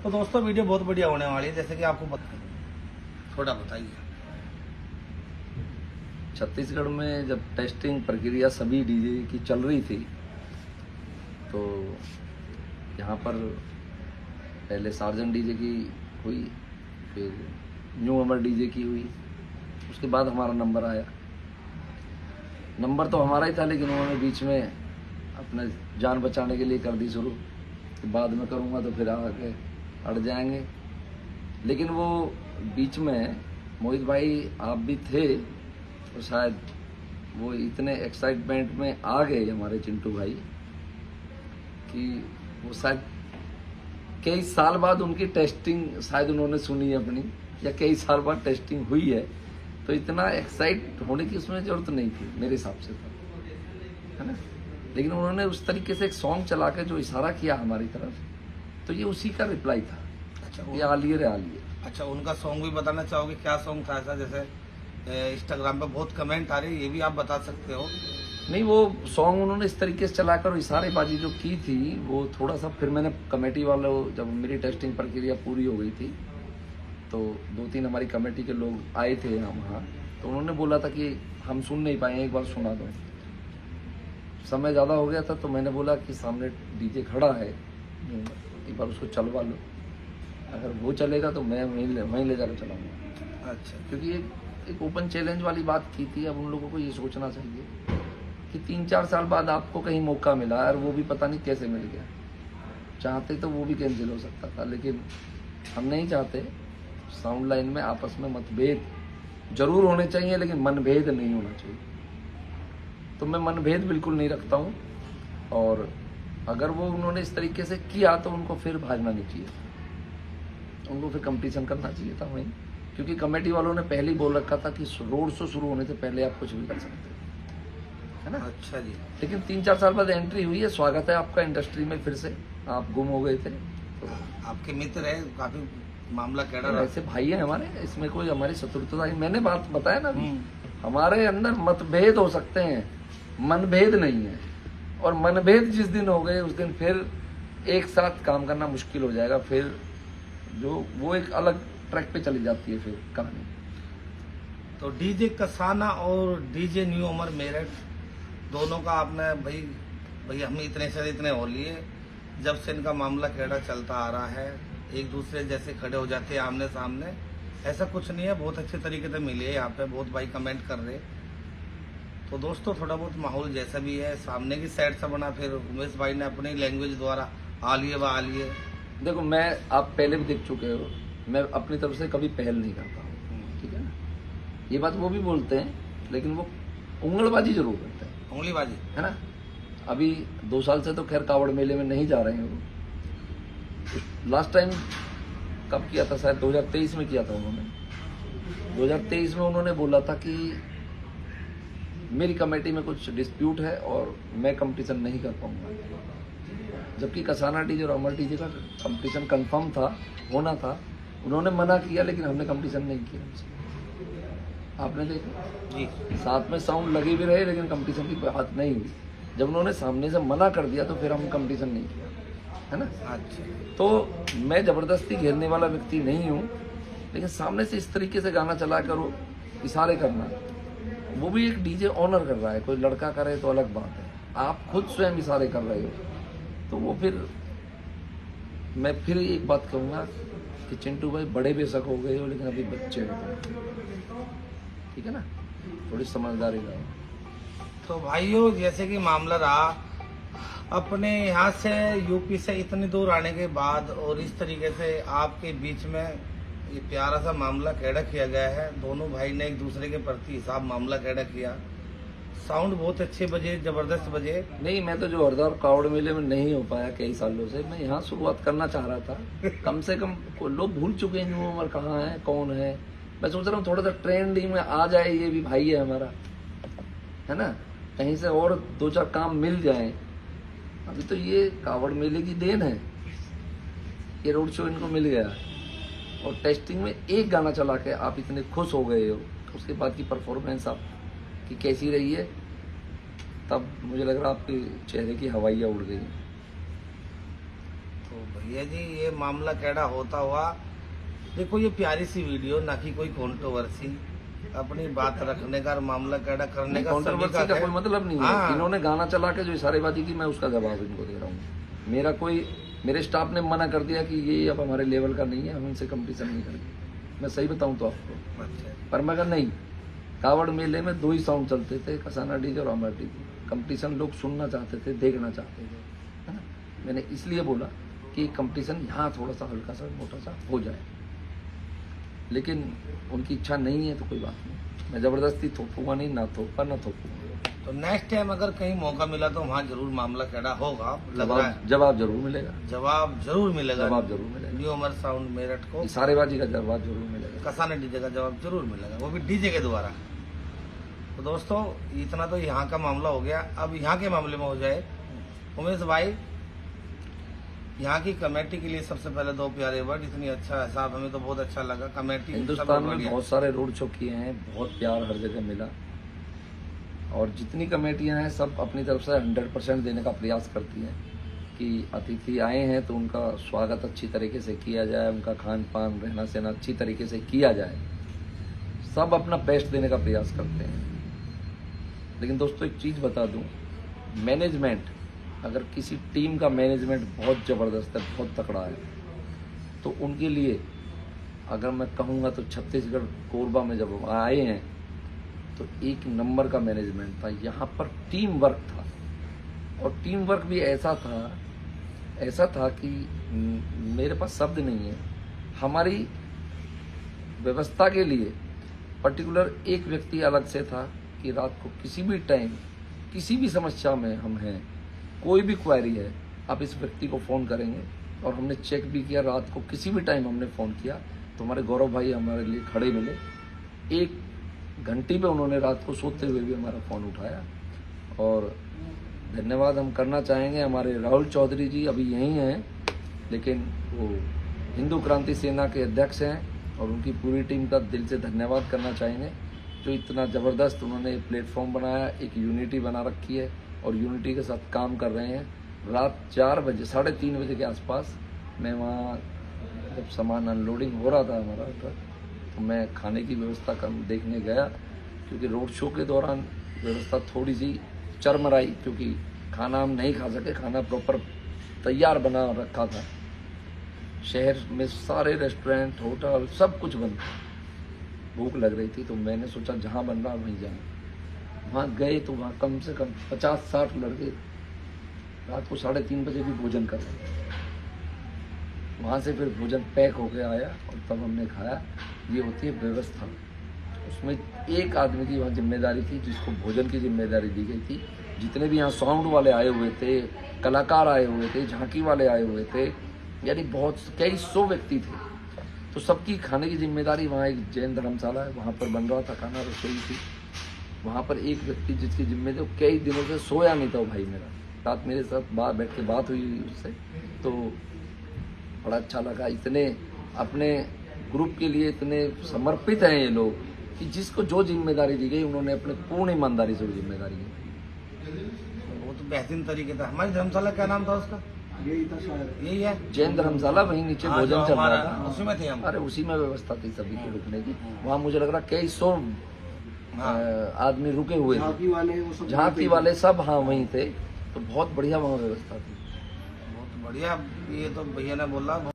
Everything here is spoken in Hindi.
तो दोस्तों वीडियो बहुत बढ़िया होने वाली है, जैसे कि आपको थोड़ा बताइए। छत्तीसगढ़ में जब टेस्टिंग प्रक्रिया सभी डीजे की चल रही थी तो यहाँ पर पहले सार्जन डीजे की हुई, फिर न्यू अमर डीजे की हुई, उसके बाद हमारा नंबर आया। नंबर तो हमारा ही था, लेकिन उन्होंने बीच में अपने जान बचाने के लिए कर दी शुरू कि बाद में करूँगा तो फिर आके अड़ जाएंगे। लेकिन वो बीच में मोहित भाई आप भी थे, तो शायद वो इतने एक्साइटमेंट में आ गए हमारे चिंटू भाई कि वो शायद कई साल बाद उनकी टेस्टिंग शायद उन्होंने सुनी अपनी, या कई साल बाद टेस्टिंग हुई है, तो इतना एक्साइट होने की उसमें जरूरत नहीं थी मेरे हिसाब से, तो है ना। लेकिन उन्होंने उस तरीके से एक सॉन्ग चला के जो इशारा किया हमारी तरफ, तो ये उसी का रिप्लाई था। अच्छा, ये आलिए रे आलिए। अच्छा, उनका सॉन्ग भी बताना चाहोगे? क्या सॉन्ग था ऐसा? जैसे इंस्टाग्राम पे बहुत कमेंट आ रही है, ये भी आप बता सकते हो। नहीं, वो सॉन्ग उन्होंने इस तरीके से चलाकर इशारेबाजी जो की थी वो थोड़ा सा, फिर मैंने कमेटी वालों, जब मेरी टेस्टिंग प्रक्रिया पूरी हो गई थी तो 2-3 हमारी कमेटी के लोग आए थे वहाँ, तो उन्होंने बोला था कि हम सुन नहीं पाए, एक बार सुना दो। समय ज़्यादा हो गया था तो मैंने बोला कि सामने डीजे खड़ा है, एक बार उसको चलवा लो, अगर वो चलेगा तो मैं वहीं ले जाकर चलाऊँगा। अच्छा, क्योंकि एक ओपन चैलेंज वाली बात की थी। अब उन लोगों को ये सोचना चाहिए कि 3-4 साल बाद आपको कहीं मौका मिला और वो भी पता नहीं कैसे मिल गया। चाहते तो वो भी कैंसिल हो सकता था, लेकिन हम नहीं चाहते। साउंड लाइन में आपस में मतभेद जरूर होने चाहिए, लेकिन मनभेद नहीं होना चाहिए। तो मैं मनभेद बिल्कुल नहीं रखता हूँ, और अगर वो उन्होंने इस तरीके से किया तो उनको फिर भागना नहीं चाहिए, उनको फिर कंपटीशन करना चाहिए था वहीं। क्योंकि कमेटी वालों ने पहले ही बोल रखा था कि रोड शो शुरू होने से पहले आप कुछ भी कर सकते हो, है ना। अच्छा जी। लेकिन 3-4 साल बाद एंट्री हुई है, स्वागत है आपका इंडस्ट्री में। फिर से आप गुम हो गए थे तो आपके मित्र है, काफी मामला कैडा रहा। ऐसे भाई है हमारे, इसमें कोई हमारी शत्रुता नहीं। मैंने बात बताया ना, हमारे अंदर मतभेद हो सकते हैं, मनभेद नहीं है। और मनभेद जिस दिन हो गए उस दिन फिर एक साथ काम करना मुश्किल हो जाएगा। फिर जो वो एक अलग ट्रैक पे चली जाती है फिर कहानी। तो डीजे कसाना और डीजे न्यू अमर मेरठ दोनों का आपने भाई हम इतने से इतने हो लिए, जब से इनका मामला कैडा चलता आ रहा है, एक दूसरे जैसे खड़े हो जाते हैं आमने सामने, ऐसा कुछ नहीं है। बहुत अच्छे तरीके से मिले यहाँ पे, बहुत भाई कमेंट कर रहे। तो दोस्तों थोड़ा बहुत माहौल जैसा भी है सामने की साइड से बना, फिर उमेश भाई ने अपनी लैंग्वेज द्वारा आलिए व आलिए। देखो, मैं आप पहले भी देख चुके हो, मैं अपनी तरफ से कभी पहल नहीं करता हूँ, ठीक है ना। ये बात वो भी बोलते हैं, लेकिन वो उंगलबाजी जरूर करते हैं, उंगलीबाजी, है ना। अभी 2 साल से तो खैर कावड़ मेले में नहीं जा रहे हैं वो। लास्ट टाइम कब किया था? शायद 2023 में किया था उन्होंने। 2023 में उन्होंने बोला था कि मेरी कमेटी में कुछ डिस्प्यूट है और मैं कंपटीशन नहीं कर पाऊंगा, जबकि कसाना डीजे और अमर डीजे का कंपटीशन कंफर्म था, होना था। उन्होंने मना किया, लेकिन हमने कंपटीशन नहीं किया उनसे। आपने देखा जी, साथ में साउंड लगे भी रहे, लेकिन कंपटीशन की कोई बात नहीं हुई। जब उन्होंने सामने से मना कर दिया तो फिर हम कंपटीशन नहीं किया, है ना। अच्छा। तो मैं जबरदस्ती घेरने वाला व्यक्ति नहीं हूँ, लेकिन सामने से इस तरीके से गाना चला करो, इशारे करना, वो भी एक डीजे ऑनर कर रहा है। कोई लड़का करे तो अलग बात है, आप खुद स्वयं इशारे कर रहे हो, तो वो फिर मैं फिर एक बात कहूँगा कि चिंटू भाई बड़े बेशक हो गए हो, लेकिन अभी बच्चे हो गए, ठीक है ना। थोड़ी समझदारी रहो। तो भाइयों जैसे कि मामला रहा, अपने यहाँ से यूपी से इतनी दूर आने के बाद और इस तरीके से आपके बीच में ये प्यारा सा मामला कैडा किया गया है। दोनों भाई ने एक दूसरे के प्रति हिसाब मामला कैडा किया। साउंड बहुत अच्छे बजे, जबरदस्त बजे। नहीं, मैं तो जो हरिद्वार कावड़ मेले में नहीं हो पाया कई सालों से, मैं यहाँ शुरुआत करना चाह रहा था। कम से कम लोग भूल चुके हैं न्यू अमर कहाँ है, कौन है। मैं सोच रहा हूँ थोड़ा सा ट्रेंडिंग में आ जाए, ये भी भाई है हमारा, है ना। कहीं से और 2-4 काम मिल जाए। अभी तो ये कावड़ मेले की देन है, ये रोड शो इनको मिल गया, और टेस्टिंग में एक गाना चला के आप इतने खुश हो गए हो, उसके बाद की परफॉर्मेंस आपकी कैसी रही है, तब मुझे लग रहा है आपके चेहरे की हवाइयाँ उड़ गई। तो भैया जी ये मामला कैडा होता हुआ, देखो ये प्यारी सी वीडियो, ना कि कोई कंट्रोवर्सी, अपनी बात रखने का, मामला कैडा करने का, सभी कंट्रोवर्सी का है। कोई मतलब नहीं है। हाँ। इन्होंने गाना चला के जो इशारेबाजी की, मैं उसका जवाब इनको दे रहा हूँ। मेरे स्टाफ ने मना कर दिया कि ये अब हमारे लेवल का नहीं है, हम इनसे कंपटीशन नहीं करेंगे। मैं सही बताऊं तो आपको, अच्छा। पर मैं कहा नहीं, कावड़ मेले में 2 ही साउंड चलते थे, कसाना डीजे और अमर डीजे। कंपटीशन लोग सुनना चाहते थे, देखना चाहते थे, है ना। मैंने इसलिए बोला कि कंपटीशन यहाँ थोड़ा सा हल्का सा मोटा सा हो जाए, लेकिन उनकी इच्छा नहीं है तो कोई बात नहीं, मैं जबरदस्ती थोपूंगा नहीं, ना थोपा ना थोपूंगा। तो नेक्स्ट टाइम अगर कहीं मौका मिला तो वहाँ जरूर मामला कैडा होगा, लग रहा है। जवाब जरूर मिलेगा, जवाब जरूर मिलेगा, जवाब जरूर मिलेगा। न्यू अमर साउंड मेरठ को इशारेबाजी का जवाब जरूर मिलेगा, कसाना डीजे का जवाब जरूर मिलेगा, वो भी डीजे के द्वारा। तो दोस्तों इतना तो यहाँ का मामला हो गया, अब यहाँ के मामले में हो जाए। उमेश भाई, यहाँ की कमेटी के लिए सबसे पहले 2 प्यारे वर्ड, इतनी अच्छा हिसाब, हमें तो बहुत अच्छा लगा। कमेटी हिंदुस्तान में बहुत सारे रोड शो किए हैं, बहुत प्यार हर जगह मिला, और जितनी कमेटियां हैं सब अपनी तरफ से 100% देने का प्रयास करती हैं कि अतिथि आए हैं तो उनका स्वागत अच्छी तरीके से किया जाए, उनका खान पान रहना सहना अच्छी तरीके से किया जाए, सब अपना बेस्ट देने का प्रयास करते हैं। लेकिन दोस्तों एक चीज़ बता दूं, मैनेजमेंट, अगर किसी टीम का मैनेजमेंट बहुत ज़बरदस्त है, बहुत तकड़ा है, तो उनके लिए अगर मैं कहूँगा तो छत्तीसगढ़ कोरबा में जब हम आए हैं तो 1 नंबर का मैनेजमेंट था। यहाँ पर टीम वर्क था, और टीम वर्क भी ऐसा था कि मेरे पास शब्द नहीं है। हमारी व्यवस्था के लिए पर्टिकुलर एक व्यक्ति अलग से था कि रात को किसी भी टाइम, किसी भी समस्या में हम हैं, कोई भी क्वेरी है, आप इस व्यक्ति को फ़ोन करेंगे। और हमने चेक भी किया, रात को किसी भी टाइम हमने फ़ोन किया तो हमारे गौरव भाई हमारे लिए खड़े मिले। 1 घंटे पे उन्होंने रात को सोते हुए भी हमारा फ़ोन उठाया। और धन्यवाद हम करना चाहेंगे, हमारे राहुल चौधरी जी अभी यहीं हैं, लेकिन वो हिंदू क्रांति सेना के अध्यक्ष हैं, और उनकी पूरी टीम का दिल से धन्यवाद करना चाहेंगे, जो इतना ज़बरदस्त उन्होंने प्लेटफॉर्म बनाया, एक यूनिटी बना रखी है और यूनिटी के साथ काम कर रहे हैं। रात 4 बजे, 3:30 बजे के आसपास मैं वहाँ जब सामान अनलोडिंग हो रहा था हमारा ट्रक, तो मैं खाने की व्यवस्था देखने गया, क्योंकि रोड शो के दौरान व्यवस्था थोड़ी सी चरमराई, क्योंकि खाना हम नहीं खा सके, खाना प्रॉपर तैयार बना रखा था। शहर में सारे रेस्टोरेंट, होटल, सब कुछ बंद था, भूख लग रही थी, तो मैंने सोचा जहाँ बन रहा वहीं जाए। वहाँ गए तो वहाँ कम से कम 50-60 लड़के रात को 3:30 बजे भी भोजन कर रहे थे। वहाँ से फिर भोजन पैक होके आया और तब हमने खाया। ये होती है व्यवस्था। उसमें एक आदमी की वहाँ जिम्मेदारी थी, जिसको भोजन की जिम्मेदारी दी गई थी। जितने भी यहाँ साउंड वाले आए हुए थे, कलाकार आए हुए थे, झांकी वाले आए हुए थे, यानी कई 100 व्यक्ति थे, तो सबकी खाने की जिम्मेदारी। वहाँ एक जैन धर्मशाला है, वहाँ पर बन रहा था खाना, रसोई थी। वहाँ पर एक व्यक्ति जिसकी जिम्मेदारी, कई दिनों से सोया नहीं था वो भाई मेरा, रात मेरे साथ बैठ के बात हुई उससे, तो बड़ा अच्छा लगा। इतने अपने ग्रुप के लिए इतने समर्पित हैं ये लोग कि जिसको जो जिम्मेदारी दी गई उन्होंने अपने पूर्ण ईमानदारी से वो जिम्मेदारी दी। वो तो बेहतरीन तरीके था। हमारी धर्मशाला क्या नाम था उसका? यही था शायद, यही है जैन धर्मशाला। वहीं नीचे भोजन चल रहा था, उसी में थे हम। अरे उसी में व्यवस्था थी सभी के रुकने की। वहाँ मुझे लग रहा कई 100 आदमी रुके हुए थे, झांकी वाले सब हाँ वहीं थे, तो बहुत बढ़िया वहाँ व्यवस्था थी। बहुत बढ़िया। ये तो भैया ने बोला।